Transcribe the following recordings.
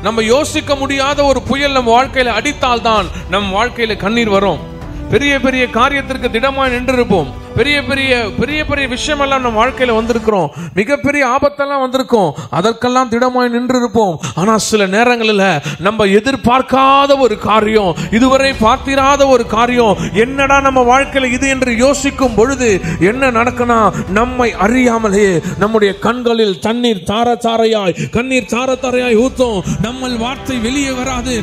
நம்ம யோசிக்க முடியாத ஒரு புயல் நம்ம வாழ்க்கையில அடித்தால்தான் நம் வாழ்க்கையில கண்ணீர் வரும். பெரிய பெரிய காரியத்திற்கு திடமாய் நின்றிருப்போம். பெரிய பெரிய பெரிய பெரிய விஷயம் எல்லாம் நம்ம வாழ்க்கையில வந்திருக்கிறோம். மிகப்பெரிய ஆபத்தெல்லாம் வந்திருக்கும். அதற்கெல்லாம் திடமாய் நின்று இருப்போம். ஆனா சில நேரங்களில் நம்ம எதிர்பார்க்காத ஒரு காரியம், இதுவரை பார்த்திராத ஒரு காரியம், என்னடா நம்ம வாழ்க்கையில இது என்று யோசிக்கும் பொழுது என்ன நடக்குனா, நம்மை அறியாமலே நம்முடைய கண்களில் தண்ணீர் தார தாரையாய், கண்ணீர் தார தாரையாய் ஊத்தும். நம்ம வார்த்தை வெளியே வராது.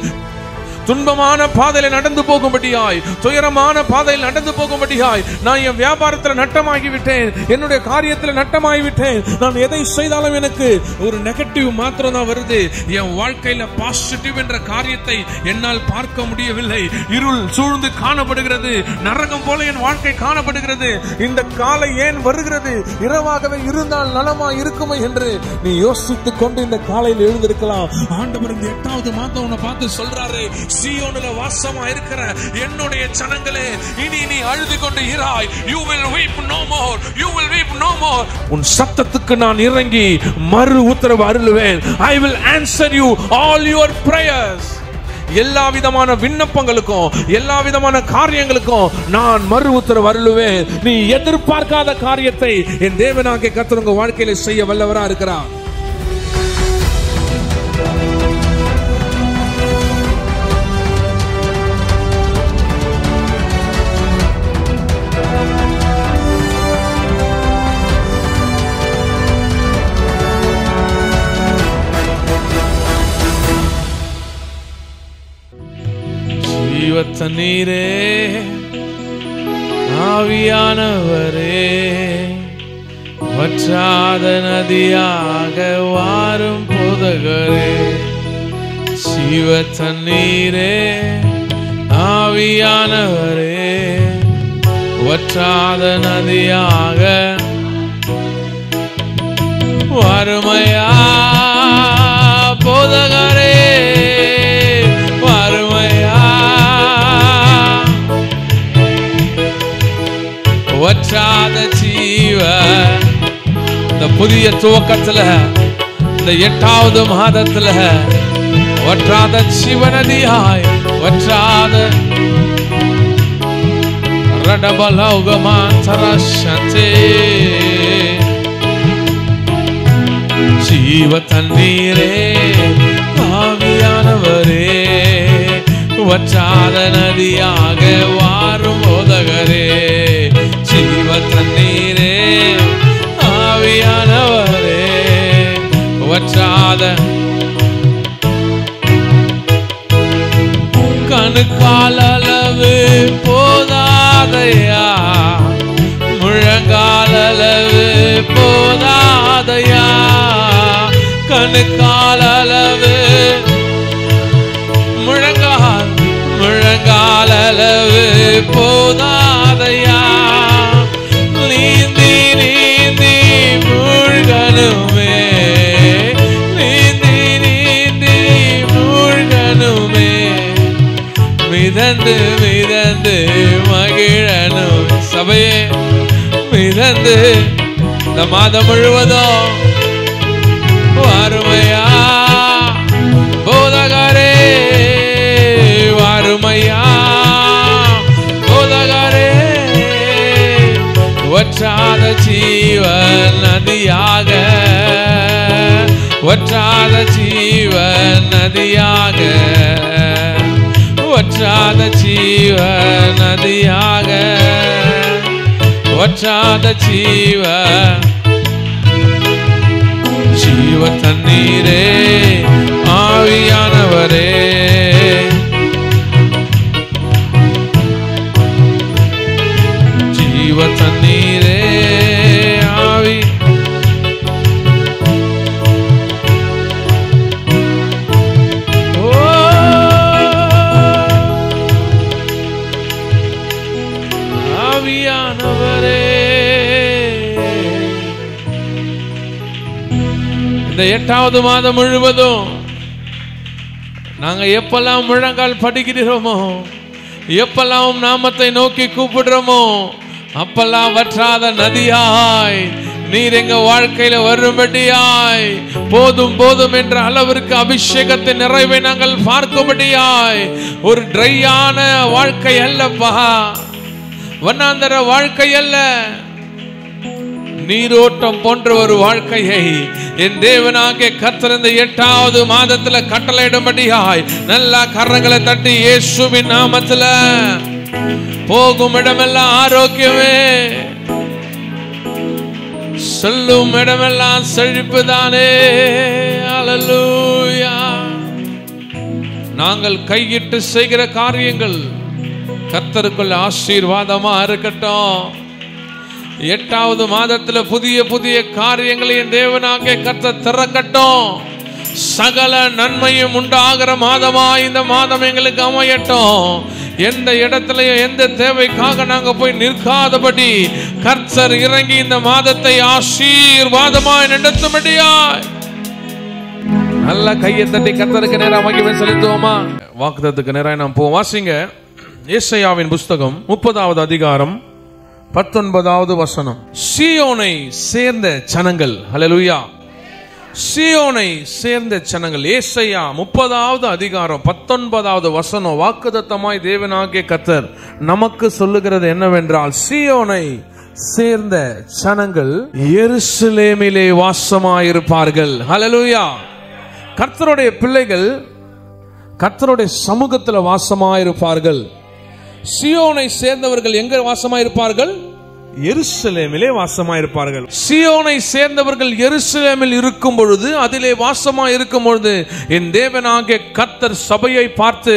துன்பமான பாதையில நடந்து போகும்படியாய், துயரமான பாதையில் நடந்து போகும்படியாய், நான் என் வியாபாரத்தில் நட்டமாகிவிட்டேன், என்னுடைய காரியத்தில் நட்டமாகிவிட்டேன், நான் எதை செய்தாலும் எனக்கு ஒரு நெகட்டிவ் மாத்திரம் தான் வருது, என் வாழ்க்கையில பாசிட்டிவ் என்ற காரியத்தை என்னால் பார்க்க முடியவில்லை, இருள் சூழ்ந்து காணப்படுகிறது, நரகம் போல என் வாழ்க்கை காணப்படுகிறது, இந்த காலை ஏன் வருகிறது, இரவாகவே இருந்தால் நலமா இருக்குமே என்று நீ யோசித்துக் கொண்டு இந்த காலையில் எழுந்திருக்கலாம். ஆண்டவர் இந்த 8வது மாதம் உன்னை பார்த்து சொல்றாரு, சீயோனிலே வாசமா இருக்கிற என்னுடைய ஜனங்களே, இனி நீ அழுது கொண்டு Rai. You will weep no more. You will weep no more. உன் சத்தத்துக்கு நான் இறங்கி மறு உத்தரவு அருளுவேன். I will answer you all your prayers. எல்லா விதமான விண்ணப்பங்களுக்கும், எல்லா விதமான காரியங்களுக்கும் நான் மறு உத்தரவு அருளுவேன். நீ எதிர்பார்க்காத காரியத்தை என் தேவனாகிய கர்த்தர் உங்க வாழ்க்கையில செய்ய வல்லவரா இருக்கிறார். தண்ணீரே, ஆவியானவரே, வற்றாத நதியாக வாரும் போதகரே. ஜீவ தண்ணீரே, ஆவியானவரே, வற்றாத நதியாக வாருமையா போதகரே, வற்றாத ஜீவ. இந்த புதிய துவக்கத்துல, இந்த 8வது மாதத்துல வற்றாத ஜீவநதியாய், வற்றாத ரடபலௌகமாந்தரசதே ஜீவ தண்ணீரே, ஆவியானவரே, வற்றாத நதியாக வாரும் போதகரே. ஜீவ தண்ணீரே, ஆவியானவரே, வற்றாத கணுக்கால் அளவு போதாதையா, முழங்கால் அளவு போதாதையா, கணுக்கால் அளவு, முழங்கால் அளவு போதாதையா, நீந்தி நீந்தி மூழ்கணுமே, நீந்தி நீந்தி மூழ்கணுமே, மிதந்து மிதந்து மகிழணும். சபையே, மிதந்து இந்த மாதம் முழுவதும் வாருமையா போதகரே, வாருமையா போதகரே, வற்றாத ஜீவ நதியாக, வற்றாத ஜீவ நதியாக, வற்றாத ஜீவ நதியாக, வற்றாத ஜீவ ஜீவ தண்ணீரே, ஆவியானவரே, ஜீவ தண்ணீரே, ஆவி ஆவியானவரே. இந்த 8வது மாதம் முழுவதும் நாங்க எப்பெல்லாம் முழங்கால் படிக்கிறோமோ, எப்பெல்லாம் நாமத்தை நோக்கி கூப்பிடுறோமோ, அப்பெல்லாம் வற்றாத நதியாய் நீர் எங்க வாழ்க்கையில வரும்படியாய், போதும் போதும் என்ற அளவிற்கு அபிஷேகத்தின் நிறைவை நாங்கள் பார்க்கும்படியாய், ஒரு ட்ரையான வாழ்க்கை அல்லப்பா, வண்ணாந்தர வாழ்க்கை அல்ல, நீரோட்டம் போன்ற ஒரு வாழ்க்கையை என் தேவனாகிய கர்த்தர் இந்த 8வது மாதத்துல கட்டளையிடும்படியாய் நல்லா கரங்களை தட்டி இயேசுவின் நாமத்துல, போகும் இடமெல்லாம் ஆரோக்கியமே, சொல்லும் இடமெல்லாம் செழிப்புதானே. அல்லேலூயா. நாங்கள் கையிட்டு செய்கிற காரியங்கள் கர்த்தருக்குள்ள ஆசீர்வாதமா இருக்கட்டும். 8வது மாதத்துல புதிய புதிய காரியங்களை என் தேவனாகிய கர்த்தர் திறக்கட்டும். சகல நன்மையும் உண்டாகிற மாதமா இந்த மாதம் எங்களுக்கு அமையட்டும். எந்த இடத்துலயும் எந்த தேவைக்காக நாங்க போய் நிற்காதபடி கர்த்தர் இறங்கி இந்த மாதத்தை ஆசீர்வாதமாய் நடத்தும்படியாய் நல்ல கையை தட்டி கர்த்தருக்கு நேரம் மகிமை செலுத்துவோமா? வாக்குத்தத்தத்துக்கு நேரம் நாம் போவோம். வாசிங்க ஏசாயாவின் புஸ்தகம் 30வது அதிகாரம் 19வது வசனம். சீயோனை சேர்ந்த ஜனங்கள், ஹல்லேலூயா, சீயோனை சேர்ந்த ஜனங்கள். ஏசாயா 30வது அதிகாரம் 19வது வசனம் வாக்குத்தத்தமாய் தேவனாகிய கர்த்தர் நமக்கு சொல்லுகிறது என்னவென்றால், சீயோனை சேர்ந்த ஜனங்கள் எருசலேமிலே வாசமாயிருப்பார்கள். ஹல்லேலூயா. கர்த்தருடைய பிள்ளைகள் கர்த்தருடைய சமூகத்துல வாசமாயிருப்பார்கள். சீயோனை சேர்ந்தவர்கள் எங்க வாசமாயிருப்பார்கள்? எருசலேமிலே வாசமாயிருப்பார்கள். சீயோனை சேர்ந்தவர்கள் எருசலேமில் இருக்கும் பொழுது, அதிலே வாசமாய் இருக்கும் பொழுது, என் தேவனாகிய கர்த்தர் சபையை பார்த்து,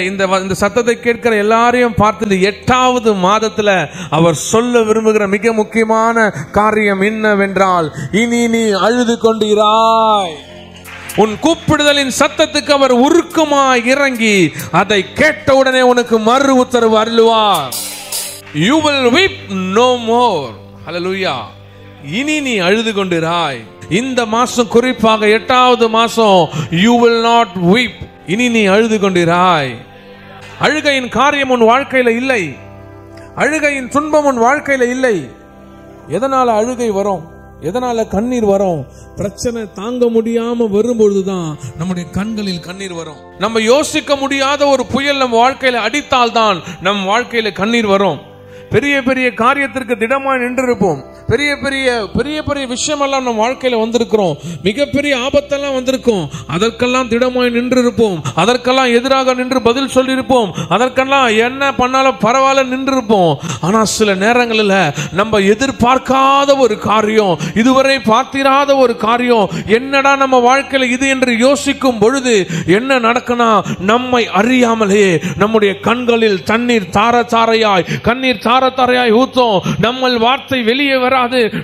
இந்த சத்தத்தை கேட்கிற எல்லாரையும் பார்த்து, இந்த 8வது மாதத்துல அவர் சொல்ல விரும்புகிற மிக முக்கியமான காரியம் என்னவென்றால், இனி நீ அழுது கொண்டிராய். உன் கூப்பிடுதலின் சத்தத்துக்கு அவர் உருக்கமாய் இறங்கி அதை கேட்டவுடனே உனக்கு மறு உத்தரவு அருளுவார். You will weep no more. Hallelujah. இனி நீ அழுது கொண்டிராய். இந்த மாசம் குறிப்பாக 8வது மாசம், you will not weep. இனி நீ அழுது கொண்டிராய். அழுகையின் காரியம் உன் வாழ்க்கையில இல்லை. அழுகையின் துன்பம் உன் வாழ்க்கையில இல்லை. எதனால அழுகை வரும்? எதனால கண்ணீர் வரும்? பிரச்சனை தாங்க முடியாம வரும்பொழுதுதான் நம்முடைய கண்களில் கண்ணீர் வரும். நம்ம யோசிக்க முடியாத ஒரு புயல் நம்ம வாழ்க்கையில அடித்தால்தான் நம் வாழ்க்கையில கண்ணீர் வரும். பெரிய பெரிய காரியத்திற்கு திடமாய் நின்றிருப்போம். பெரிய பெரிய பெரிய பெரிய விஷயம் எல்லாம் நம்ம வாழ்க்கையில வந்திருக்கிறோம். மிகப்பெரிய ஆபத்தெல்லாம் வந்திருக்கும். அதற்கெல்லாம் திடமாய் நின்றிருப்போம். அதற்கெல்லாம் எதிராக நின்று பதில் சொல்லியிருப்போம். அதற்கெல்லாம் என்ன பண்ணாலும் பரவாயில்ல நின்றிருப்போம். ஆனா சில நேரங்களில் நம்ம எதிர்பார்க்காத ஒரு காரியம், இதுவரை பார்த்திராத ஒரு காரியம், என்னடா நம்ம வாழ்க்கையில இது என்று யோசிக்கும் பொழுது என்ன நடக்குனா, நம்மை அறியாமலே நம்முடைய கண்களில் தண்ணீர் தார தாரையாய், கண்ணீர் தார தாரையாய் ஊத்தும். நம்ம வார்த்தை வெளியே வராது.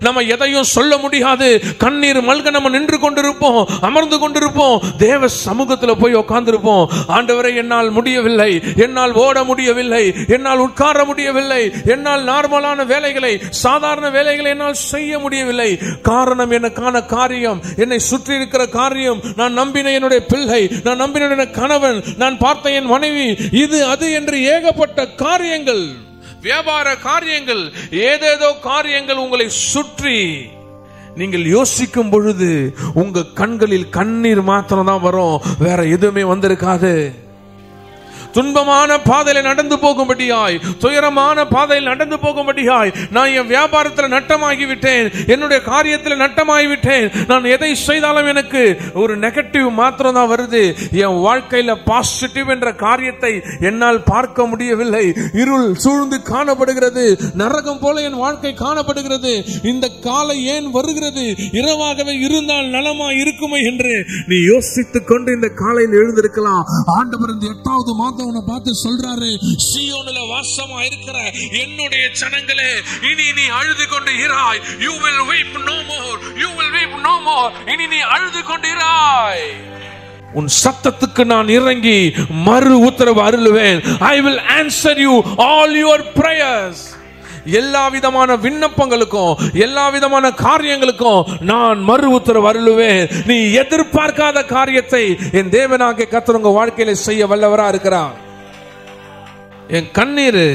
நம்ம எதையும் சொல்ல முடியாது. கண்ணீர் மல்க நம்ம நின்று கொண்டிருப்போம், அமர்ந்து கொண்டிருப்போம். தேவ சமூகத்தில் போய் உட்கார்ந்திருப்போம். ஆண்டவரே, என்னால் முடியவில்லை, என்னால் ஓட முடியவில்லை, என்னால் உட்கார முடியவில்லை, என்னால் நார்மலான வேலைகளை, சாதாரண வேலைகளை என்னால் செய்ய முடியவில்லை. காரணம் எனக்கான காரியம், என்னை சுற்றி இருக்கிற காரியம், நான் நம்பின என்னுடைய பிள்ளை, நான் நம்பின என்னுடைய கணவன், நான் பார்த்த என் மனைவி, இது அது என்று ஏகப்பட்ட காரியங்கள், வியாபார காரியங்கள், ஏதேதோ காரியங்கள் உங்களை சுற்றி நீங்கள் யோசிக்கும் பொழுது உங்க கண்களில் கண்ணீர் மாத்திரம் தான் வரும், வேற எதுவுமே வந்திருக்காது. துன்பமான பாதையில நடந்து போகும்படியாய், துயரமான பாதையில் நடந்து போகும்படியாய், நான் என் வியாபாரத்தில் நட்டமாகிவிட்டேன், என்னுடைய காரியத்தில் நட்டமாகிவிட்டேன், நான் எதை செய்தாலும் எனக்கு ஒரு நெகட்டிவ் மாத்திரம் தான் வருது, என் வாழ்க்கையில பாசிட்டிவ் என்ற காரியத்தை என்னால் பார்க்க முடியவில்லை, இருள் சூழ்ந்து காணப்படுகிறது, நரகம் போல என் வாழ்க்கை காணப்படுகிறது, இந்த காலை ஏன் வருகிறது, இரவாகவே இருந்தால் நலமா இருக்குமே என்று நீ யோசித்துக் கொண்டு இந்த காலையில் எழுந்திருக்கலாம். ஆண்டவர் இந்த 8வது மாதம் பார்த்து சொல்றாரு, சீயோனில வாசமா இருக்கிற என்னுடைய ஜனங்களே, இனி நீ அழுது கொண்டு Rai. You will weep no more. You will weep no more. இனி நீ அழுது கொண்டு இராய். உன் சத்தத்துக்கு நான் இறங்கி மறு உத்தரவு அருளுவேன். I will answer you all your prayers. எல்லா விதமான விண்ணப்பங்களுக்கும், எல்லா விதமான காரியங்களுக்கும் நான் மறு உத்தரவு அருளுவேன். நீ எதிர்பார்க்காத காரியத்தை என் தேவனாகிய கர்த்தர் உங்க வாழ்க்கையில செய்ய வல்லவரா இருக்கிறார். என் கண்ணீர்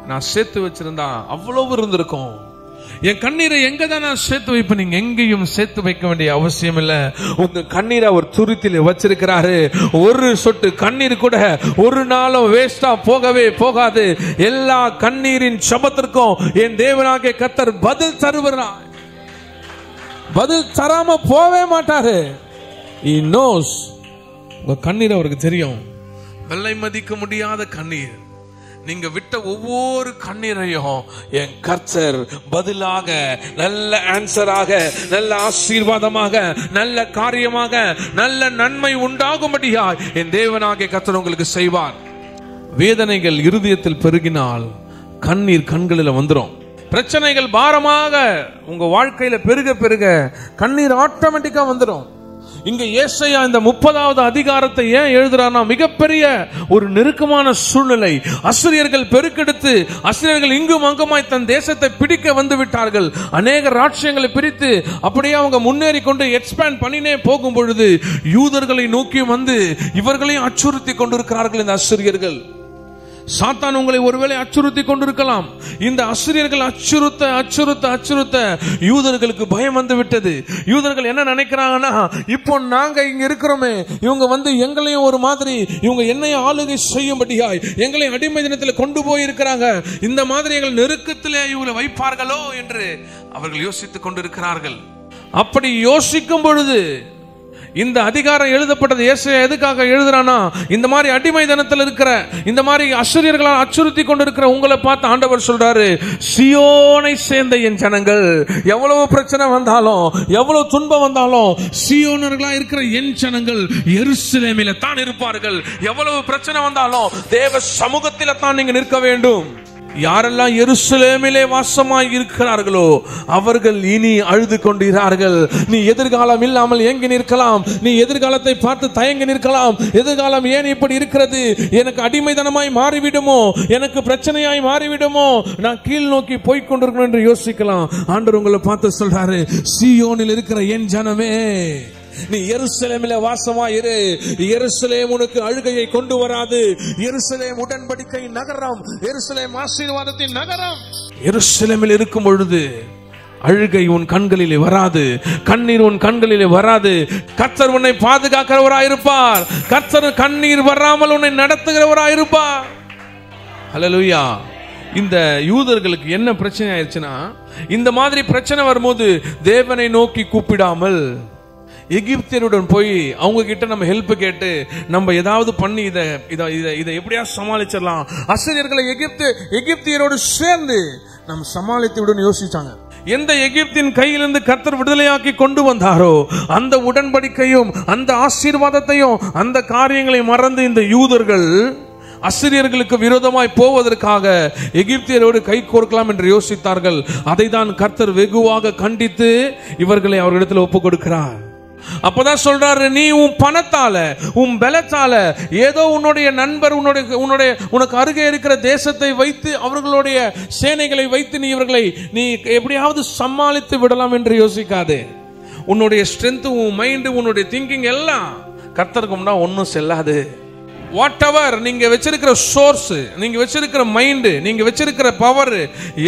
நான் சேர்த்து வச்சிருந்தா அவ்வளவு இருந்திருக்கும். என் கண்ணீரை எங்க தான் நான் சேர்த்து வைப்பேன்? நீங்க எங்கேயும் சேர்த்து வைக்க வேண்டிய அவசியம் இல்ல. உங்க கண்ணீரை அவர் துருத்தில வச்சிருக்கிறாரு. ஒரு சொட்டு கண்ணீர் கூட ஒரு நாளும் வேஸ்டா போகவே போகாது. எல்லா கண்ணீரின் சபத்திற்கும் என் தேவனாகிய கர்த்தர் பதில் தருவார். பதில் தராம போவே மாட்டாரு. He knows. உங்க கண்ணீர் அவருக்கு தெரியும். வெள்ளை மதிக்க முடியாத கண்ணீர். நீங்க விட்ட ஒவ்வொரு கண்ணீரையும் என் கர்த்தர் பதிலாக, நல்ல ஆன்சராக, நல்ல ஆசீர்வாதமாக, நல்ல காரியமாக, நல்ல நன்மை உண்டாகும்படியாய் என் தேவனாகிய கர்த்தர் உங்களுக்கு செய்வார். வேதனைகள் இருதயத்தில் பெருகினால் கண்ணீர் கண்களில் வந்துடும். பிரச்சனைகள் பாரமாக உங்க வாழ்க்கையில பெருக பெருக கண்ணீர் ஆட்டோமேட்டிக்கா வந்துடும். இங்க ஏசாயா இந்த 30வது அதிகாரத்தை ஏன் எழுதுறானா, மிகப்பெரிய ஒரு நெருக்கமான சூழ்நிலை. அசிரியர்கள் பெருக்கெடுத்து, அசிரியர்கள் இங்கும் அங்குமாய் தன் தேசத்தை பிடிக்க வந்து விட்டார்கள். அநேக ராட்சியங்களை பிரித்து அப்படியே அவங்க முன்னேறி கொண்டு எக்ஸ்பேண்ட் பண்ணினே போகும் பொழுது யூதர்களை நோக்கி வந்து இவர்களையும் அச்சுறுத்தி கொண்டிருக்கிறார்கள் இந்த அசிரியர்கள். சாத்தான் உங்களை ஒருவேளை அச்சுறுத்தி கொண்டிருக்கலாம். இந்த அசிரியர்கள் அச்சுறுத்த அச்சுறுத்த அச்சுறுத்த யூதர்களுக்கு பயம் வந்து விட்டது. யூதர்கள் என்ன நினைக்கிறாங்கன்னா, இப்போ நாங்க இங்க இருக்கிறோமே, இவங்க வந்து எங்களையும் ஒரு மாதிரி, இவங்க என்னையும் ஆளுகை செய்யும்படியாய் எங்களை அடிமை தினத்தில் கொண்டு போயிருக்கிறாங்க, இந்த மாதிரி எங்கள் நெருக்கத்திலே இவங்களை வைப்பார்களோ என்று அவர்கள் யோசித்துக் கொண்டிருக்கிறார்கள். அப்படி யோசிக்கும் பொழுது இந்த அதிகாரம் எழுதப்பட்டது. ஏசாயா எதுக்காக எழுதுறானா, இந்த மாதிரி அடிமை தினத்தில் இருக்கிற, இந்த மாதிரி அசிரியர்களால் அச்சுறுத்தி கொண்டிருக்கிற உங்களை பார்த்து ஆண்டவர் சொல்றாரு, சியோனை சேர்ந்த என் ஜனங்கள், எவ்வளவு பிரச்சனை வந்தாலும், எவ்வளவு துன்பம் வந்தாலும், சியோனர்களா இருக்கிற என் ஜனங்கள் எருசலேமிலே தான் இருப்பார்கள். எவ்வளவு பிரச்சனை வந்தாலும் தேவ சமூகத்தில தான் நீங்க நிற்க வேண்டும். யாரெல்லாம் எருசலேமிலே வாசமாய் இருக்கிறார்களோ அவர்கள் இனி அழுது கொண்டிருக்கிறார்கள். நீ எதிர்காலம் இல்லாமல் ஏங்கி நிற்கலாம், நீ எதிர்காலத்தை பார்த்து தயங்கி நிற்கலாம். எதிர்காலம் ஏன் இப்படி இருக்கிறது, எனக்கு அடிமைதனமாய் மாறிவிடுமோ, எனக்கு பிரச்சனையாய் மாறிவிடுமோ, நான் கீழ் நோக்கி போய் கொண்டிருக்கணும் என்று யோசிக்கலாம். ஆண்டவர் உங்களை பார்த்து சொல்றாரு, சீயோனில் இருக்கிற என் ஜனமே, நீ எருசலேமில வாசமாயிரு. எருசலேம் உனக்கு அழுகையை கொண்டு வராது. எருசலேம் உடன்படிக்கை நகரம், எருசலேம் ஆசீர்வாதத்தின் நகரம். எருசலேமில் இருக்கும் பொழுது அழுகை உன் கண்களிலே வராது, கண்ணீர் உன் கண்களிலே வராது. கர்த்தர் உன்னை பாதுகாக்கிறவராயிருப்பார். கர்த்தர் கண்ணீர் வராமல் உன்னை நடத்துகிறவராயிருப்பார். ஹல்லேலூயா. இந்த யூதர்களுக்கு என்ன பிரச்சனை ஆயிடுச்சுன்னா, இந்த மாதிரி பிரச்சனை வரும்போது தேவனை நோக்கி கூப்பிடாமல் எகிப்தியருடன் போய் அவங்க கிட்ட நம்ம ஹெல்ப் கேட்டு நம்ம ஏதாவது பண்ணி இதை எப்படியா சமாளிச்சிடலாம், அசிரியர்களை எகிப்தியரோடு சேர்ந்து நம்ம சமாளித்து விட யோசிச்சாங்க. எந்த எகிப்தின் கையிலிருந்து கர்த்தர் விடுதலையாக்கி கொண்டு வந்தாரோ அந்த உடன்படிக்கையும் அந்த ஆசீர்வாதத்தையும் அந்த காரியங்களை மறந்து இந்த யூதர்கள் அசிரியர்களுக்கு விரோதமாய் போவதற்காக எகிப்தியரோடு கை கோர்க்கலாம் என்று யோசித்தார்கள். அதை தான் கர்த்தர் வெகுவாக கண்டித்து இவர்களை அவர்களிடத்தில் ஒப்புக் கொடுக்கிறார். அப்பதான் சொல்றாரு, நீ உன் பணத்தால, உன் பலத்தால, ஏதோ உன்னுடைய நண்பர் உனக்கு அருகே இருக்கிற தேசத்தை வைத்து, அவர்களுடைய சேனைகளை வைத்து நீ இவர்களை நீ எப்படியாவது சமாளித்து விடலாம் என்று யோசிக்காதே. உன்னுடைய ஸ்ட்ரென்த், உன் மைண்ட், உன்னுடைய திங்கிங் எல்லாம் கர்த்தருக்கு முன்னா ஒன்னும் செல்லாது. வாட் எவர் நீங்க வச்சிருக்கிற சோர்ஸ், நீங்க வச்சிருக்கிற மைண்ட், நீங்க வச்சிருக்கிற பவர்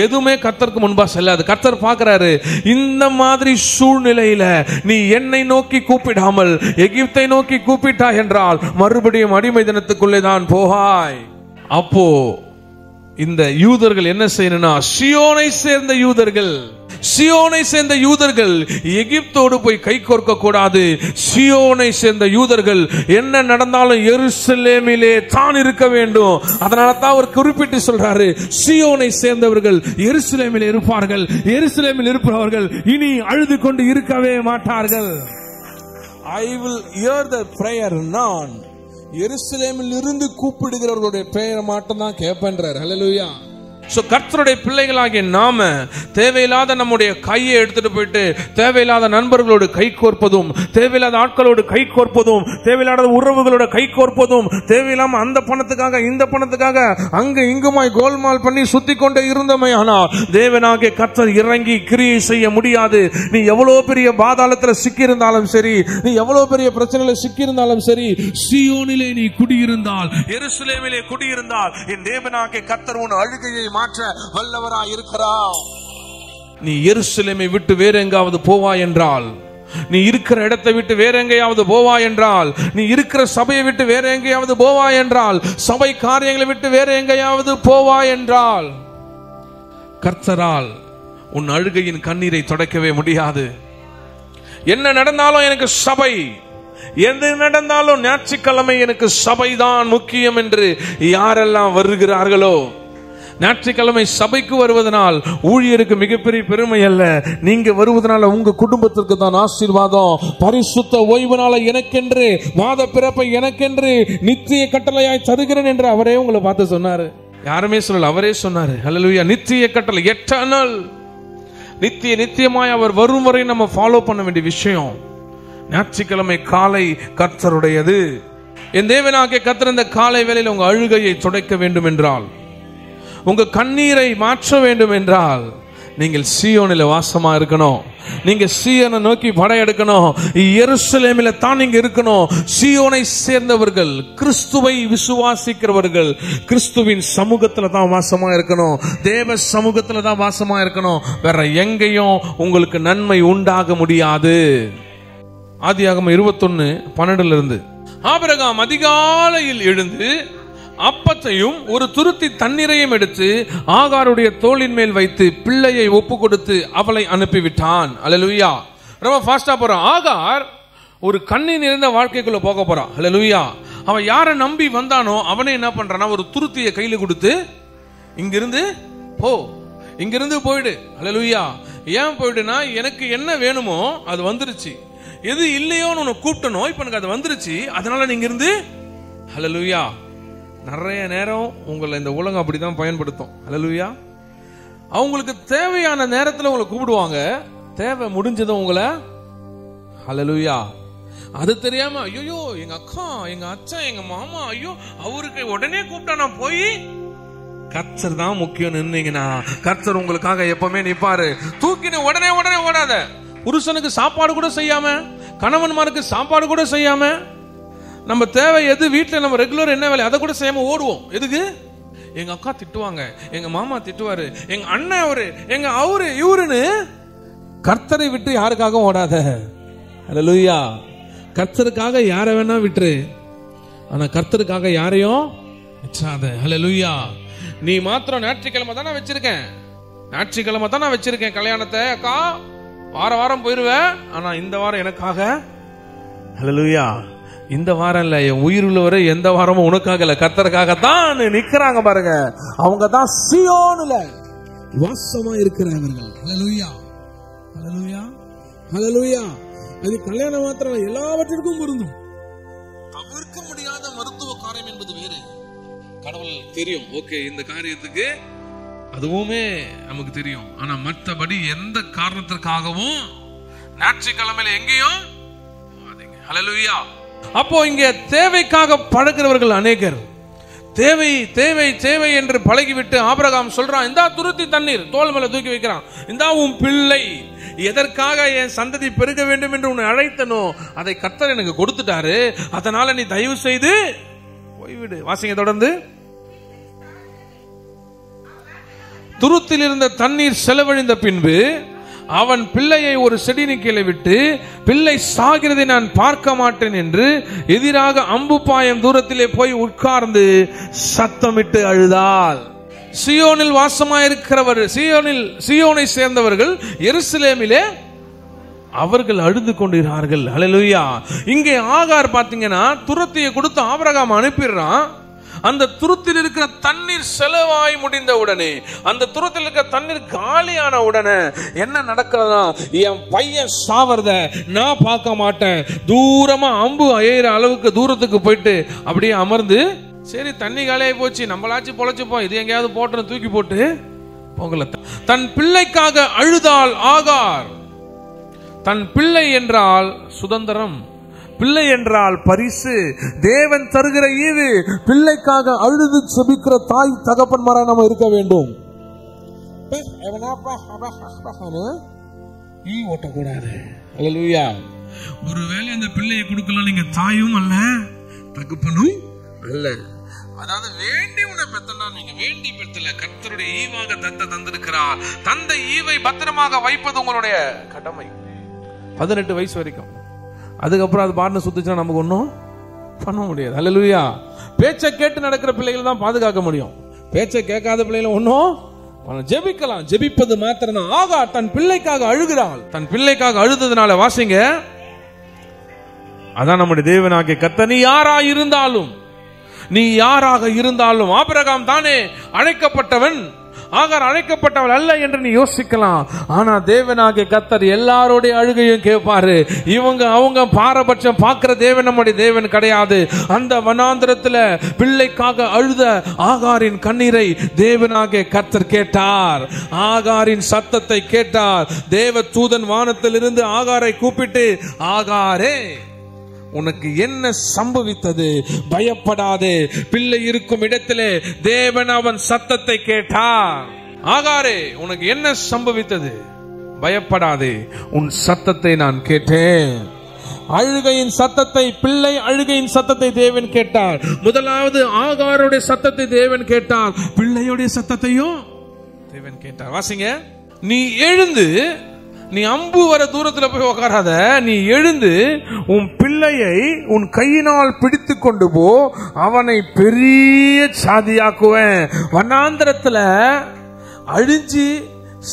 எதுவுமே கர்த்தருக்கு முன்பா செல்லாது. கர்த்தர் பார்க்கிறாரு, இந்த மாதிரி சூழ்நிலையில நீ என்னை நோக்கி கூப்பிடாமல் எகிப்தை நோக்கி கூப்பிட்டாய் என்றால் மறுபடியும் அடிமை தினத்துக்குள்ளே தான் போகாய். அப்போ இந்த யூதர்கள் என்ன செய்யணும்னா, சியோனை சேர்ந்த யூதர்கள் எகிப்தோடு போய் கை கோர்க்க கூடாது. சியோனை சேர்ந்த யூதர்கள் என்ன நடந்தாலும் எருசலேமிலே தான் இருக்க வேண்டும். அதனால தான் அவர் குறிப்பிட்டு சொல்றாரு, சியோனை சேர்ந்தவர்கள் எருசலேமில் இருப்பார்கள். எருசலேமில் இருப்பவர்கள் இனி அழுது கொண்டு இருக்கவே மாட்டார்கள். I will hear the prayer. நான் எருசலேமில் இருந்து கூப்பிடுகிறவர்களுடைய பெயரை மட்டும் தான் கேட்பேன்றார். ஹல்லேலூயா. சோ கர்த்தருடைய பிள்ளைகளாகிய நாம தேவையில்லாத நம்முடைய கையை எடுத்துட்டு போயிட்டு தேவையில்லாத நண்பர்களோடு கை கோர்ப்பதும், தேவையில்லாத ஆட்களோடு கை கோர்ப்பதும், தேவையில்லாத உறவுகளோட கை கோர்ப்பதும், தேவையில்லாம அந்த பணத்துக்காக இந்த பணத்துக்காக அங்க இங்குமாய் கோல்மால் பண்ணி சுத்தி கொண்டே இருந்தோமே, ஆனால் தேவனாகிய கர்த்தர் இறங்கி கிரியை செய்ய முடியாது. நீ எவ்வளவு பெரிய பாதாளத்துல சிக்கி இருந்தாலும் சரி, நீ எவ்வளவு பெரிய பிரச்சனையில சிக்கி இருந்தாலும் சரி, சீயோனிலே நீ குடியிருந்தால், எருசலேமிலே குடியிருந்தால், என் தேவனாகிய கர்த்தர் உன் அழுகையை மாற்ற வல்லவராய் இருக்கிறார். நீ எருசலேமை விட்டு வேற எங்காவது போவா என்றால், நீ இருக்கிற இடத்தை விட்டு வேற எங்கேயாவது போவா என்றால், நீ இருக்கிற சபையை விட்டு வேற எங்கேயாவது போவா என்றால், சபை காரியங்களை விட்டு வேற எங்கேயாவது போவா என்றால், கர்த்தரால் உன் அழுகையின் கண்ணீரை துடைக்கவே முடியாது. என்ன நடந்தாலும் எனக்கு சபை, எது நடந்தாலும் ஞாயிற்றுக்கிழமை எனக்கு சபைதான் முக்கியம் என்று யாரெல்லாம் வருகிறார்களோ, ஞாயிற்றுக்கிழமை சபைக்கு வருவதனால் ஊழியருக்கு மிகப்பெரிய பெருமை அல்ல, நீங்க வருவதனால உங்க குடும்பத்திற்கு தான் ஆசீர்வாதம். பரிசுத்த ஓய்வுனால எனக்கென்று, மாத பிறப்பை எனக்கென்று நித்திய கட்டளையாய் தருகிறேன் என்று அவரே உங்களை பார்த்து சொன்னாரு. யாருமே சொல்லல, அவரே சொன்னாரு. ஹல்லேலூயா. நித்திய கட்டளை, எட்டர்னல், நித்தியமாய் அவர் வரும் வரை நம்ம ஃபாலோ பண்ண வேண்டிய விஷயம். ஞாயிற்றுக்கிழமை காலை கர்த்தருடையது. என் தேவனாகிய கர்த்தர் இந்த காலை வேளையில் உங்க அழுகையை துடைக்க வேண்டும் என்றால், உங்க கண்ணீரை மாற்ற வேண்டும் என்றால், நீங்கள் சீயோனில் வாசமா இருக்கணும். நீங்க சீயோனை நோக்கி படையெடுக்கணும். எருசலேமில தான் நீங்க இருக்கணும். சீயோனை சேர்ந்தவர்கள், கிறிஸ்துவை விசுவாசிக்கிறவர்கள் கிறிஸ்துவின் சமூகத்துல தான் வாசமா இருக்கணும். தேவ சமூகத்துல தான் வாசமா இருக்கணும். வேற எங்கேயும் உங்களுக்கு நன்மை உண்டாக முடியாது. ஆதியாகமம் 21:12 ஆபிரகாம் அதிகாலையில் எழுந்து அப்பத்தையும் ஒரு துருத்தி தண்ணீரையும் எடுத்து ஆகாருடைய தோளின் மேல் வைத்து பிள்ளையை ஒப்பு கொடுத்து அவளை அனுப்பிவிட்டான். அல்லேலூயா. ரொம்ப ஃபாஸ்டா போறான். ஆகார் ஒரு கண்ணீர் நிறைந்த வாழ்க்கைக்குள்ள போக போறான். அல்லேலூயா. அவன் யாரை நம்பி வந்தானோ அவனே என்ன பண்றானா, ஒரு துருத்தியை கையில கொடுத்து இங்கிருந்து போ, இங்கிருந்து போயிடு. அல்லேலூயா. ஏன் போயிடுனா, எனக்கு என்ன வேணுமோ அது வந்துருச்சு, எது இல்லையோன்னு உன்னை கூப்பிட்டனோ இப்ப எனக்கு அது வந்துருச்சு, அதனால நீங்க இருந்து. ஹல்லேலூயா. நிறைய நேரம் உங்களை இந்த உலகம் அப்படிதான் பயன்படுத்தும். ஹல்லேலூயா. அவங்களுக்கு தேவையான நேரத்தில் உங்களை கூப்பிடுவாங்க, தேவை முடிஞ்சதும் உங்களை. ஹல்லேலூயா. அது தெரியாம ஐயோ எங்க அக்கா, எங்க அச்சா, எங்க மாமா, ஐயோ அவருக்கு உடனே கூப்பிட்டா நான் போய். கர்த்தர் தான் முக்கியம் நின்னீங்கன்னா கர்த்தர் உங்களுக்காக எப்பவுமே நிப்பாரு. தூக்கின உடனே ஓடாத. புருஷனுக்கு சாப்பாடு கூட செய்யாம, கணவன்மாருக்கு சாப்பாடு கூட செய்யாம, நம்ம தேவை எது, வீட்டில் நம்ம ரெகுலர் என்ன வேலை அதை கூட செய்யாம ஓடுவோம். எதுக்கு? எங்க அக்கா திட்டுவாங்க, எங்க மாமா திட்டுவாரு, எங்க அண்ணன் அவரு, எங்க அவரு இவருன்னு. கர்த்தரை விட்டு யாருக்காக ஓடாத. ஹல்லேலூயா. கர்த்தருக்காக யாரை வேணா விட்டுரு, ஆனா கர்த்தருக்காக யாரையும் விட்டுறாத. ஹல்லேலூயா. நீ மாத்திரம் ஞாயிற்றுக்கிழமை தான் நான் வச்சிருக்கேன், ஞாயிற்றுக்கிழமை தான் நான் வச்சிருக்கேன் கல்யாணத்தை, அக்கா வாரம் போயிருவேன், ஆனா இந்த வாரம் எனக்காக. ஹல்லேலூயா. இந்த வாரம் இல்ல, என் உயிர் உள்ளவரை எந்த வாரமும் உனக்காக இல்ல, கர்த்தருக்காகத்தான் நிக்கிறாங்க பாருங்க. அவங்க தான் சீயோனுல வாசமா இருக்கிறவர்கள். ஹல்லேலூயா. ஹல்லேலூயா. ஹல்லேலூயா. அது கல்யாணம் மாத்திரம் எல்லாவற்றிற்கும் பொருந்தும். தவிர்க்க முடியாத மருத்துவ காரியம் என்பது வேறு. கடவுள் தெரியும், ஓகே இந்த காரியத்துக்கு அதுவுமே நமக்கு தெரியும். ஆனா மற்றபடி எந்த காரணத்திற்காகவும் ஞாயிற்றுக்கிழமையில எங்கேயும். ஹல்லேலூயா. அப்போ இங்க தேவைக்காக பழகிறவர்கள் அநேகர். தேவை தேவை தேவை என்று பழகிவிட்டு ஆபிரகாம் சொல்றான், இந்தா துருத்தி தண்ணீர் தோள் மேல தூக்கி வைக்கிறான், இந்தா உன் பிள்ளை, எதற்காக என் சந்ததி பெருக வேண்டும் என்று உன்னை அழைத்தனோ அதை கர்த்தர் எனக்கு கொடுத்துட்டாரு, அதனால நீ தயவு செய்து போய்விடு. வாசிங்க தொடர்ந்து. துருத்தில் இருந்த தண்ணீர் செலவழிந்த பின்பு அவன் பிள்ளையை ஒரு செடியின் கீழே விட்டு, பிள்ளை சாகிறதை நான் பார்க்க மாட்டேன் என்று எதிராக அம்பு பாயம் தூரத்திலே போய் உட்கார்ந்து சத்தமிட்டு அழுதாள். சீயோனில் வாசமாயிருக்கிறவர், சீயோனை சேர்ந்தவர்கள் எருசலேமிலே அவர்கள் அழுது கொண்டிருக்கிறார்கள். ஹல்லேலூயா. இங்கே ஆகார் பாத்தீங்கன்னா துருத்தியை கொடுத்து ஆபிரகாம் அனுப்பிடுறான். அந்த துருத்தில் இருக்கிற தண்ணீர் செலவாய் முடிந்த உடனே, அந்த துருத்தில் இருக்கிற தண்ணீர் காலியான உடனே என்ன நடக்கிறதா, என் பையன் சாவறத நான் பார்க்க மாட்டேன், தூரமா அம்பு அயற அளவுக்கு தூரத்துக்கு போயிட்டு அப்படியே அமர்ந்து, சரி தண்ணி காலியாகி போச்சு, நம்மளாச்சு பொழைச்சுப்போம், இது எங்கேயாவது போட்டு தூக்கி போட்டு போகல. தன் பிள்ளைக்காக அழுதாள் ஆகார். தன் பிள்ளை என்றால் சுதந்திரம், பிள்ளை என்றால் பரிசு, தேவன் தருகிற ஈவு. பிள்ளைக்காக அழுது செபிக்கிற தாய் தகப்பன்மாரா நம்ம இருக்க வேண்டும். ஓட்டக்கூடாது. ஹல்லேலூயா. ஒருவேளை அந்த பிள்ளையை கொடுக்கலாம், நீங்க தாயும் அல்ல தகப்பனும் அல்ல, அதாவது வேண்டி உன்னை பெத்தனா, நீங்க வேண்டி பெத்தல, கர்த்தருடைய ஈவாக தந்திருக்கிறார். தந்தை ஈவை பத்திரமாக வைப்பது உங்களுடைய கடமை. 18 வயசு வரைக்கும். அதுக்கப்புறம் அது பாட்டு சுத்துச்சுன்னா நமக்கு ஒன்றும் பண்ண முடியாது. அல்லேலூயா. பேச்சை கேட்டு நடக்கிற பிள்ளைகள் தான் பாதுகாக்க முடியும். பேச்சை கேட்காத பிள்ளைகளை ஒன்றும் ஜெபிக்கலாம். ஜெபிப்பது மாத்திரம் தான். ஆகார் தன் பிள்ளைக்காக அழுகிறாள். தன் பிள்ளைக்காக அழுததுனால வாசிங்க, அதான் நம்முடைய தேவனாகிய கர்த்தர், நீ யாராக இருந்தாலும் ஆபிரகாம் தானே அழைக்கப்பட்டவன், ஆகார் அழைக்கப்பட்டவள் அல்ல என்று நீ யோசிக்கலாம். ஆனா தேவனாகிய கர்த்தர் எல்லாருடைய அழுகையும் கேட்பாரு. அவங்க பாரபட்சம் பார்க்கிற தேவன் நம்முடைய தேவன் கிடையாது. அந்த வனாந்திரத்துல பிள்ளைக்காக அழுத ஆகாரின் கண்ணீரை தேவனாகிய கர்த்தர் கேட்டார். ஆகாரின் சத்தத்தை கேட்டார். தேவ தூதன் வானத்திலிருந்து ஆகாரை கூப்பிட்டு, ஆகாரே உனக்கு என்ன சம்பவித்தது? பயப்படாதே. பிள்ளை இருக்கும் இடத்திலே தேவன் அவன் சத்தத்தை கேட்டார். ஆகாரே உனக்கு என்ன சம்பவித்தது? பயப்படாதே, உன் சத்தத்தை நான் கேட்டேன். அழுகையின் சத்தத்தை, பிள்ளை அழுகையின் சத்தத்தை தேவன் கேட்டார். முதலாவது ஆகாருடைய சத்தத்தை தேவன் கேட்டார், பிள்ளையுடைய சத்தத்தையும் தேவன் கேட்டார். வாசிங்க, நீ எழுந்து, நீ அம்பு வர தூரத்துல போய் உட்காராத, நீ எழுந்து உன் பிள்ளையை உன் கையினால் பிடித்து கொண்டு போ, அவனை பெரிய சாதியாக்குவேன். வனாந்திரத்துல அழிஞ்சு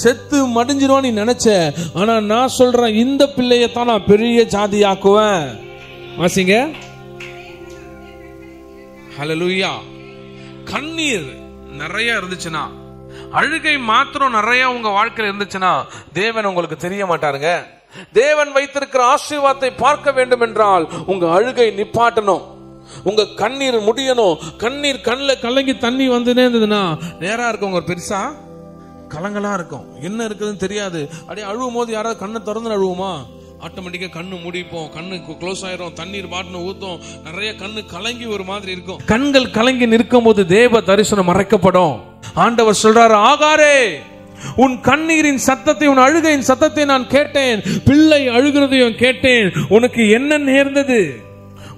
செத்து மடிஞ்சிரும் நீ நினைச்ச, ஆனா நான் சொல்றேன், இந்த பிள்ளையத்தான் நான் பெரிய சாதியாக்குவேன். வாசிங்க, ஹல்லேலூயா. கண்ணீர் நிறைய இருந்துச்சுன்னா, அழுகை மாத்திரம் நிறைய உங்க வாழ்க்கையில் இருந்துச்சுன்னா தேவன் உங்களுக்கு தெரிய மாட்டாருங்க. தேவன் வைத்திருக்கிற ஆசீர்வாதத்தை பார்க்க வேண்டும் என்றால் உங்க அழுகை நிப்பாட்டணும், உங்க கண்ணீர் முடியணும். கண்ணீர் கண்ணில் கலங்கி தண்ணி வந்துனே இருந்ததுன்னா நேரா இருக்கும், ஒரு பெருசா கலங்கலா இருக்கும், என்ன இருக்குதுன்னு தெரியாது. அப்படியே அழுவும் போது யாராவது கண்ணை திறந்து அழுவுமா? ஆட்டோமேட்டிக்கா கண்ணு முடிப்போம், கண்ணு க்ளோஸ் ஆயிரும், தண்ணீர் பாட்டுன்னு ஊத்தும், நிறைய கண்ணு கலங்கி ஒரு மாதிரி இருக்கும். கண்கள் கலங்கி நிற்கும் போது தேவ தரிசனம் மறைக்கப்படும். ஆண்டவர் சொல்றாரு, ஆகாரே உன் கண்ணீரின் சத்தத்தை, உன் அழுகையின் சத்தத்தை நான் கேட்டேன், பிள்ளை அழுகிறதையும் கேட்டேன். உனக்கு என்ன நேர்ந்தது?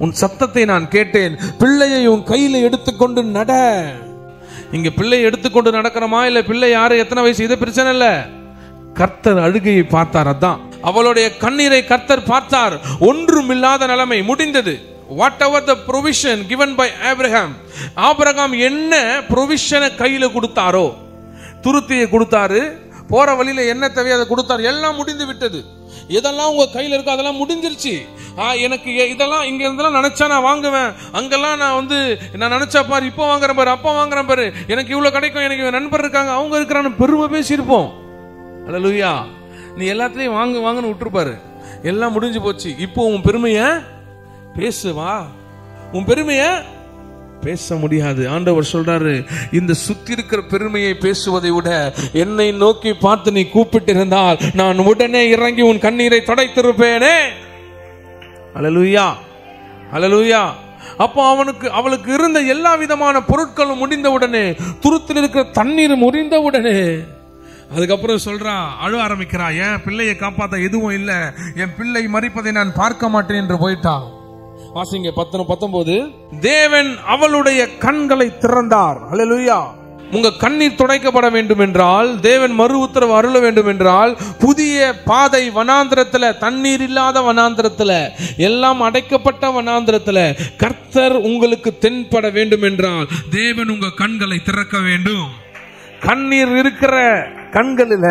உன் சத்தத்தை நான் கேட்டேன். பிள்ளையை உன் கையில எடுத்துக்கொண்டு நட. இங்க பிள்ளை எடுத்துக்கொண்டு நடக்கிறோமா இல்ல பிள்ளை யாரு எத்தனை வயசு, இது பிரச்சனை இல்ல. கர்த்தர் அழுகையை பார்த்தார். அதான் அவளுடைய கண்ணீரை கர்த்தர் பார்த்தார். ஒன்றுமில்லாத நிலைமை முடிந்தது. whatever the provision given by Abraham, Abraham என்ன ப்ரொவிஷனை கையில கொடுத்தாரோ, துருத்தியை கொடுத்தாரு, போற வழியில என்ன தேவையோ அதை கொடுத்தாரு, எல்லாம் முடிந்து விட்டது. எதெல்லாம் உங்க கையில இருக்கோ அதெல்லாம் முடிஞ்சிருச்சு. எனக்கு இதெல்லாம் இங்க இருந்தெல்லாம் நினைச்சா நான் வாங்குவேன், அங்கெல்லாம் நான் நினைச்சா பாரு, இப்போ வாங்குறேன் பாரு, அப்பா வாங்குறேன் பாரு, எனக்கு இவ்வளவு கிடைக்கும், எனக்கு நண்பர் இருக்காங்க, அவங்க இருக்கிறான்னு பெருமை பேசியிருப்போம். அல்லேலூயா. நீ எல்லாத்தையும் வாங்கன்னு விட்டுருப்பாரு, எல்லாம் முடிஞ்சு போச்சு. இப்போ உன் பெருமைய பேசுவா, உன் பெருமைய பேச முடியாது. ஆண்டவர் சொல்றாரு, இந்த சுத்தி இருக்கிற பெருமையை பேசுவதை விட என்னை நோக்கி பார்த்து நீ கூப்பிட்டு இருந்தால் நான் உடனே இறங்கி உன் கண்ணீரை துடைத்திருப்பேனே. அல்லேலூயா, அல்லேலூயா. அப்போ அவளுக்கு இருந்த எல்லா விதமான பொருட்களும் முடிந்த உடனே, துருத்தில் இருக்கிற தண்ணீர் முறிந்த உடனே, அதுக்கப்புறம் சொல்றா, அழ ஆரம்பிக்கிறா, என் பிள்ளையை காப்பாத்த எதுவும் இல்ல, என் பிள்ளை மரிப்பதை நான் பார்க்க மாட்டேன் என்று போயிட்டா. வாசிங்க 19 தேவன் அவளுடைய கண்களை திறந்தார். அல்லேலூயா. உங்க கண்ணீர் துடைக்கப்பட வேண்டும் என்றால், தேவன் மறு உத்தரவு அருள வேண்டும் என்றால், புதிய பாதை வனாந்திரத்துல, தண்ணீர் இல்லாத வனாந்திரத்துல, எல்லாம் அடைக்கப்பட்ட வனாந்திரத்துல கர்த்தர் உங்களுக்கு தென்பட வேண்டும் என்றால் தேவன் உங்க கண்களை திறக்க வேண்டும். கண்ணீர் இருக்கிற கண்களில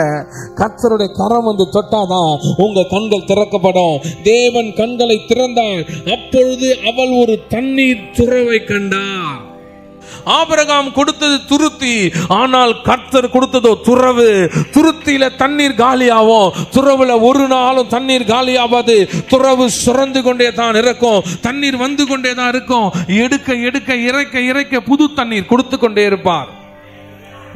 கர்த்தருடைய கரம் வந்து தொட்டாதான் உங்க கண்கள் திறக்கப்படும். தேவன் கண்களை திறந்தார். அப்பொழுது அவள் ஒரு தண்ணீர் துறவை கண்டார். ஆபிரகாம் கொடுத்தது துருத்தி, ஆனால் கர்த்தர் கொடுத்ததோ துறவு. துருத்தியில தண்ணீர் காலியாகும், துறவுல ஒரு நாளும் தண்ணீர் காலியாவது. துறவு சுரந்து கொண்டே தான் இருக்கும், தண்ணீர் வந்து கொண்டே தான் இருக்கும். எடுக்க எடுக்க இறைக்க இறைக்க புது தண்ணீர் கொடுத்து கொண்டே இருப்பார்.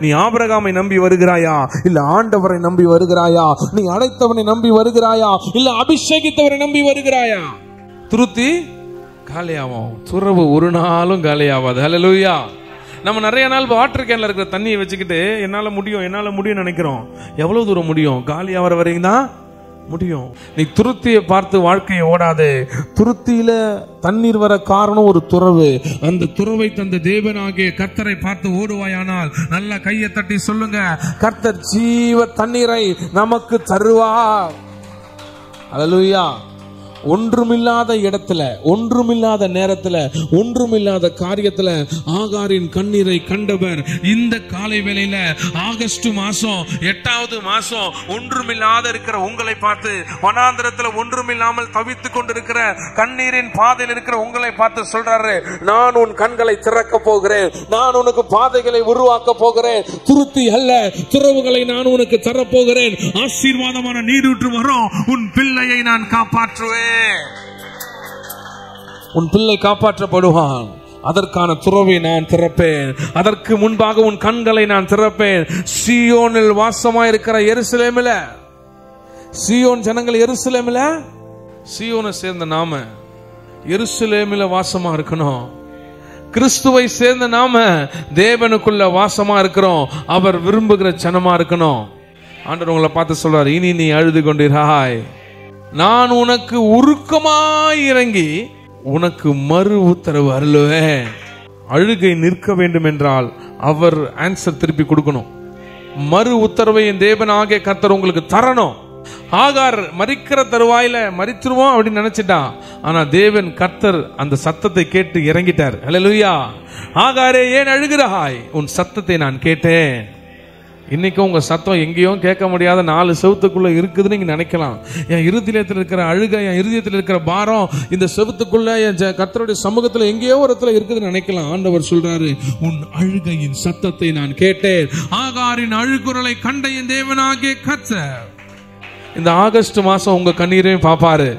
நீ ஆபிரகாமை நம்பி வருகிறாயா, இல்ல ஆண்டவரை நம்பி வருகிறாயா? நீ அழைத்தவனை நம்பி வருகிறாயா, இல்ல அபிஷேகித்தவரை நம்பி வருகிறாயா? துருத்தி காலியாகும், துறவு ஒரு நாளும் காலியாவாது. ஹல்லேலூயா. நம்ம நிறைய நாள் வாட்டர் கேன்ல இருக்கிற தண்ணியை வச்சுக்கிட்டு என்னால முடியும் நினைக்கிறோம். எவ்வளவு தூரம் முடியும்? காலியாகிற வரைக்கும் தான் முடியும். நீ துருத்தியை பார்த்து வாழ்க்கையை ஓடாதே. துருத்தியில தண்ணீர் வர காரணம் ஒரு துறவு. அந்த துறவை தந்த தேவனாகிய கர்த்தரை பார்த்து ஓடுவாயானால் நல்ல கையை தட்டி சொல்லுங்க, கர்த்தர் ஜீவ தண்ணீரை நமக்கு தருவார். அல்லேலூயா. ஒன்றுமில்லாத இடத்துல, ஒன்றுமில்லாத நேரத்துல, ஒன்றுமில்லாத காரியத்துல ஆகாரின் கண்ணீரை கண்டவர் இந்த காலை வேளையில ஆகஸ்ட் மாசம் 8வது மாசம் ஒன்றுமில்லாத இருக்கிற உங்களை பார்த்து, வனாந்திரத்துல ஒன்றுமில்லாமல் தவித்துக் கொண்டிருக்கிற கண்ணீரின் பாதையில் இருக்கிற உங்களை பார்த்து சொல்றாரு, நான் உன் கண்களை திறக்க போகிறேன், நான் உனக்கு பாதைகளை உருவாக்க போகிறேன், துருத்தி அல்ல துறவுகளை நான் உனக்கு தரப்போகிறேன், ஆசீர்வாதமான நீரூற்று வரும், உன் பிள்ளையை நான் காப்பாற்றுவேன். உன் பிள்ளை காப்பாற்றப்படுவான். அதற்கான துறவை நான் திறப்பேன். அதற்கு முன்பாக உன் கண்களை நான் திறப்பேன். சீயோனில் வாசமாயிருக்கிற எருசலேமில, சீயோன் ஜனங்கள் எருசலேமில, சீயோனை சேர்ந்த நாம எருசலேமில வாசமா இருக்கணும். கிறிஸ்துவை சேர்ந்த நாம தேவனுக்குள்ள வாசமா இருக்கிறோம். அவர் விரும்புகிற ஜனமா இருக்கணும். ஆண்டவர் உங்களை பார்த்து சொல்றார், இனி நீ அழுது கொண்டிராய், நான் உனக்கு உருக்கமாய் இறங்கி உனக்கு மறு உத்தரவு அருளுவேன். அழுகை நிற்க வேண்டும் என்றால் அவர் ஆன்சர் திருப்பி கொடுக்கணும். மறு உத்தரவை என் தேவனாகிய கர்த்தர் உங்களுக்கு தரணும். ஆகார் மரிக்கிற தருவாயில மரிச்சிருவோம் அப்படின்னு நினைச்சிட்டான். ஆனா தேவன் கர்த்தர் அந்த சத்தத்தை கேட்டு இறங்கிட்டார். அல்லேலூயா. ஆகாரே ஏன் அழுகிறாய், உன் சத்தத்தை நான் கேட்டேன். இன்னைக்கு உங்க சத்தம் எங்கேயும் கேட்க முடியாத 4 செவுத்துக்குள்ள இருக்குதுன்னு நீங்க நினைக்கலாம். என் இருதயத்தில் இருக்கிற அழுகை, என் இருதயத்தில் இருக்கிற பாரம் இந்த செவுத்துக்குள்ள என் கர்த்தருடைய சமூகத்துல எங்கேயோ ஒரு இடத்துல இருக்குதுன்னு நினைக்கலாம். ஆண்டவர் சொல்றாரு, உன் அழுகையின் சத்தத்தை நான் கேட்டேன். ஆகாரின் அழுகுரலை கண்ட என் தேவனாகிய கர்த்தர் இந்த ஆகஸ்ட் மாசம் உங்க கண்ணீரையும் பாப்பாரு.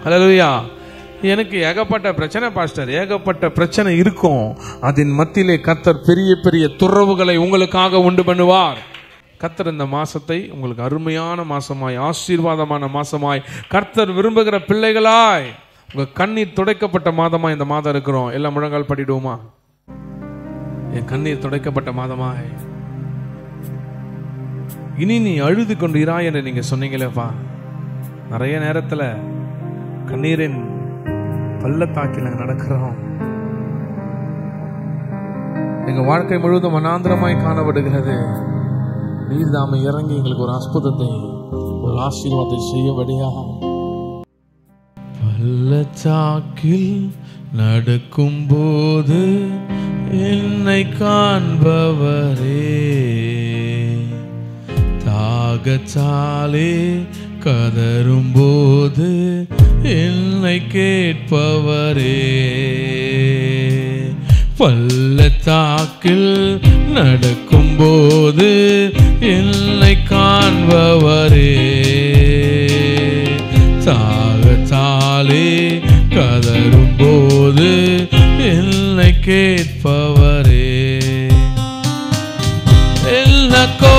அல்லேலூயா. எனக்கு ஏகப்பட்ட பிரச்சனை பாஸ்டர், ஏகப்பட்ட பிரச்சனை இருக்கும். அதன் மத்தியிலே கர்த்தர் பெரிய பெரிய துறவுகளை உங்களுக்காக உண்டு பண்ணுவார். கர்த்தர் இந்த மாசத்தை உங்களுக்கு அருமையான மாசமாய், ஆசீர்வாதமான மாசமாய், கர்த்தர் விரும்புகிற பிள்ளைகளாய், உங்க கண்ணீர் துடைக்கப்பட்ட மாதமாய் இந்த மாதம் இருக்கிறோம். எல்லாம் முழங்கால் படிடுவோமா? என் கண்ணீர் துடைக்கப்பட்ட மாதமாய் இனி நீ அழுது கொண்டு இராய் என்று நீங்க சொன்னீங்களேப்பா. நிறைய நேரத்துல கண்ணீரின் பள்ளத்தாக்கில் நாங்கள் நடக்கிறோம். எங்க வாழ்க்கை முழுவதும் வனாந்திரமாய் காணப்படுகிறது. நீர் தாமே இறங்கி எங்களுக்கு ஒரு அற்புதத்தை, ஒரு ஆசீர்வாதத்தை செய்யபடியா. பள்ளத்தாக்கில் நடக்கும் போது என்னை காண்பவரே, தாகத்தாலே கதரும் போது என்னை கேட்பவரே, பள்ளத்தாக்கில் நடக்கும் போது என்னை காண்பவரே, தாகத்தாலே கதரும் போது என்னை கேட்பவரே, என்னக்கோ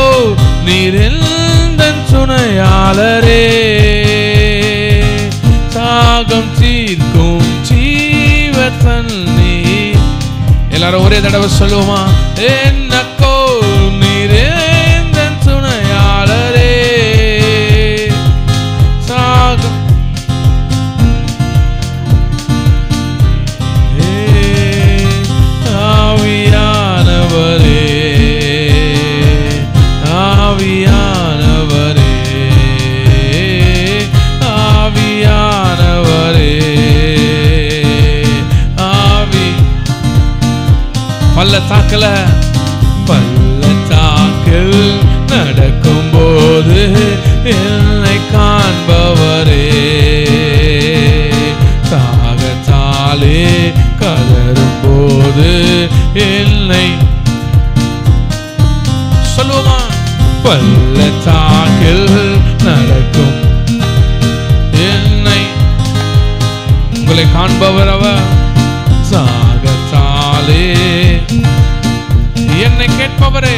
நீர் எந்தன் துணையாளரே, தாகம் தீர்க்கும் ஜீவ தண்ணீர். எல்லாரும் ஒரே தடவை சொல்லுவோமா? என்னக்கோ நீர் எந்தன் துணையாளரே, தாகம் ஆவியானவரே, ஆவியானவரே, ஆவியானவரே, ஆவி. பள்ளத்தாக்கில் பள்ளத்தாக்கில் நடக்கும் போது என்னை காண்பவரே, தாகத்தாலே கதரும் போது என்னை சொல்லுவோமா? பள்ளத்தாக்கில் நடக்கும் என்னை, உங்களை காண்பவர் அவர், தாகத்தாலே என்னை கேட்பவரே.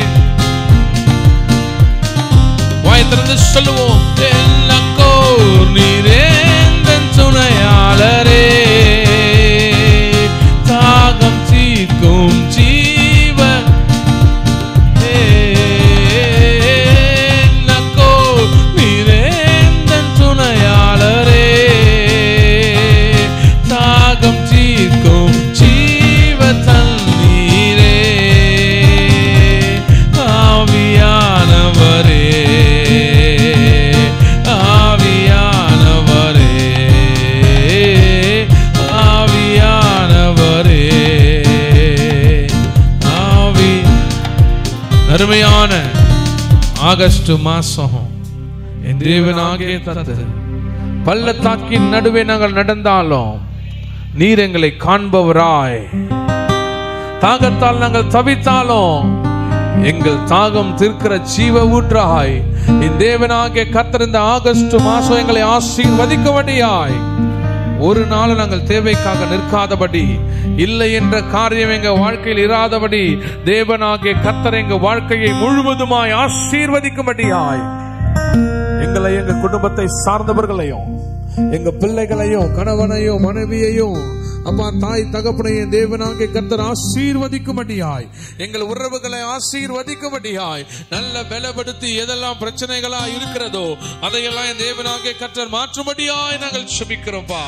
வாய் திறந்து சொல்லுவோம், என்னக்கோ நீரே எந்தன் துணையாளரே, தாகம் தீர்க்கும் ஜீவ, என்னக்கோ நீரே எந்தன் அருமையான ஆகஸ்ட் மாசம் என் தேவனாகிய கர்த்தர் பள்ளத்தாக்கின் நடுவே நாங்கள் நடந்தாலும் நீர் எங்களை காண்பவராய், தாகத்தால் நாங்கள் தவித்தாலும் எங்கள் தாகம் தீர்க்கிற ஜீவ ஊற்றாய் என் தேவனாகிய கர்த்தர் இந்த ஆகஸ்ட் மாசம் எங்களை ஆசீர்வதிக்கும்படியாய், ஒரு நாள் நாங்கள் தேவைக்காக நிற்காதபடி, இல்லை என்ற காரியம் எங்க வாழ்க்கையில் இராதபடி தேவனாகிய கர்த்தர் எங்க வாழ்க்கையை முழுவதுமாய் ஆசீர்வதிக்கும்படியாய் எங்களை, எங்க குடும்பத்தை சார்ந்தவர்களையும், எங்க பிள்ளைகளையும், கணவனையும், மனைவியையும், அப்பா தாய் தகப்பனையும் தேவனாகிய கர்த்தர் ஆசீர்வதிக்கும்படியாய், எங்கள் உறவுகளை ஆசீர்வதிக்கும்படியாய், நல்ல பலப்படுத்தி எதெல்லாம் பிரச்சனைகளா இருக்கிறதோ அதையெல்லாம் என் தேவனாகிய கர்த்தர் மாற்றும்படியாய் நாங்கள் செபிக்கிறோம்ப்பா.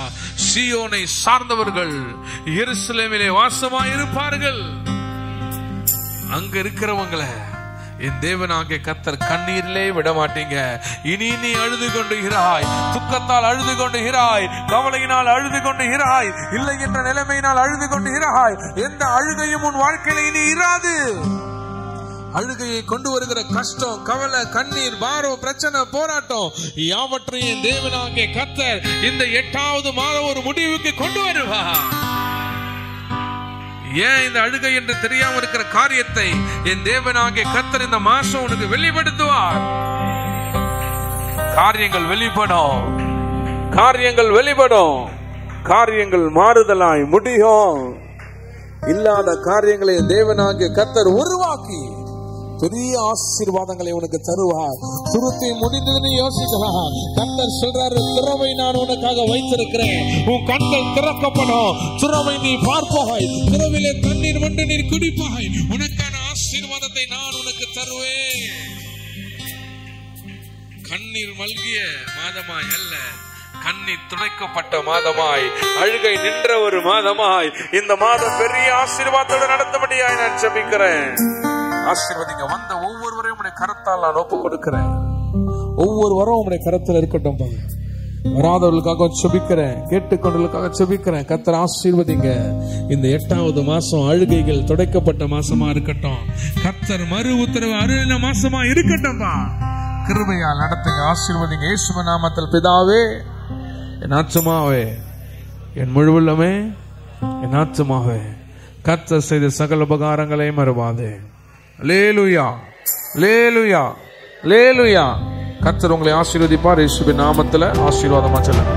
சீயோனை சார்ந்தவர்கள் எருசலேமிலே வாசமாய் இருப்பார்கள். அங்க இருக்கிறவங்களை என் தேவனாகிய கர்த்தர் கண்ணீரிலே விட மாட்டீங்க. இனி நீ அழுது கொண்டுகிறாய், துக்கத்தால் அழுது கொண்டுகிறாய், கவலையினால் அழுது கொண்டுகிறாய், இல்லை என்ற நிலைமையினால் அழுது கொண்டுகிறாய். எந்த அழுகையும் உன் வாழ்க்கையில இனி இராது. அழுகையை கொண்டு வருகிற கஷ்டம், கவலை, கண்ணீர், பாரம், பிரச்சனை, போராட்டம் யாவற்றையும் தேவனாகிய கர்த்தர் இந்த 8வது மாதம் ஒரு முடிவுக்கு கொண்டு வருவார். ஏன் இந்த அழுகை என்று தெரியாம இருக்கிற காரியத்தை என் தேவனாகிய கர்த்தர் இந்த மாசம் உனக்கு வெளிப்படுத்துவார். காரியங்கள் வெளிப்படும், காரியங்கள் வெளிப்படும், காரியங்கள் மாறுதலாய் முடியும். இல்லாத காரியங்களை என் தேவனாகிய கர்த்தர் உருவாக்கி பெரிய ஆசீர்வாதங்களை உனக்கு தருவார். துருத்தி முடிந்ததுன்னு யோசிக்கலாம். கர்த்தர் சொல்றாரு, திறமை நான் உனக்காக வைத்திருக்கிறேன், உன் கண்கள் திறக்கப்படும், திறமை நீ பார்ப்பாய், திறவிலே தண்ணீர் மண்டு நீர் குடிப்பாய், உனக்கான ஆசீர்வாதத்தை நான் உனக்கு தருவேன். கண்ணீர் மல்கிய மாதமாய் அல்ல, கண்ணீர் துடைக்கப்பட்ட மாதமாய், அழுகை நின்ற ஒரு மாதமாய் இந்த மாதம் பெரிய ஆசீர்வாதத்தோடு நடத்தபடியாய் நான் ஜெபிக்கிறேன். ஆசீர்வதிங்க. வந்த ஒவ்வொருவரையும் உடைய கரத்தால் நான் ஒப்பு கொடுக்கிறேன். ஒவ்வொரு வரும் உடைய கரத்தில் இருக்கட்டும். வராதவர்களுக்காக செபிக்கிறேன், கேட்டுக்கொண்டவர்களுக்காக செபிக்கிறேன். கர்த்தர் ஆசீர்வதிங்க. இந்த 8வது மாசம் அழுகைகள் துடைக்கப்பட்ட மாசமா இருக்கட்டும். கர்த்தர் மறு உத்தரவு அருளின மாசமா இருக்கட்டும்பா. கிருபையால் நடத்துங்க, ஆசீர்வதிங்க. இயேசுவின் நாமத்தில் பிதாவே, என் ஆத்துமாவே, என் முழுவதுமே, என் ஆத்துமாவே கர்த்தர் செய்த சகல உபகாரங்களை மறவாதே. அல்லேலூயா, அல்லேலூயா, அல்லேலூயா. கர்த்தர் உங்களை ஆசீர்வதிப்பார். இயேசுவின் நாமத்தில் ஆசீர்வாதமா சொல்லுங்க.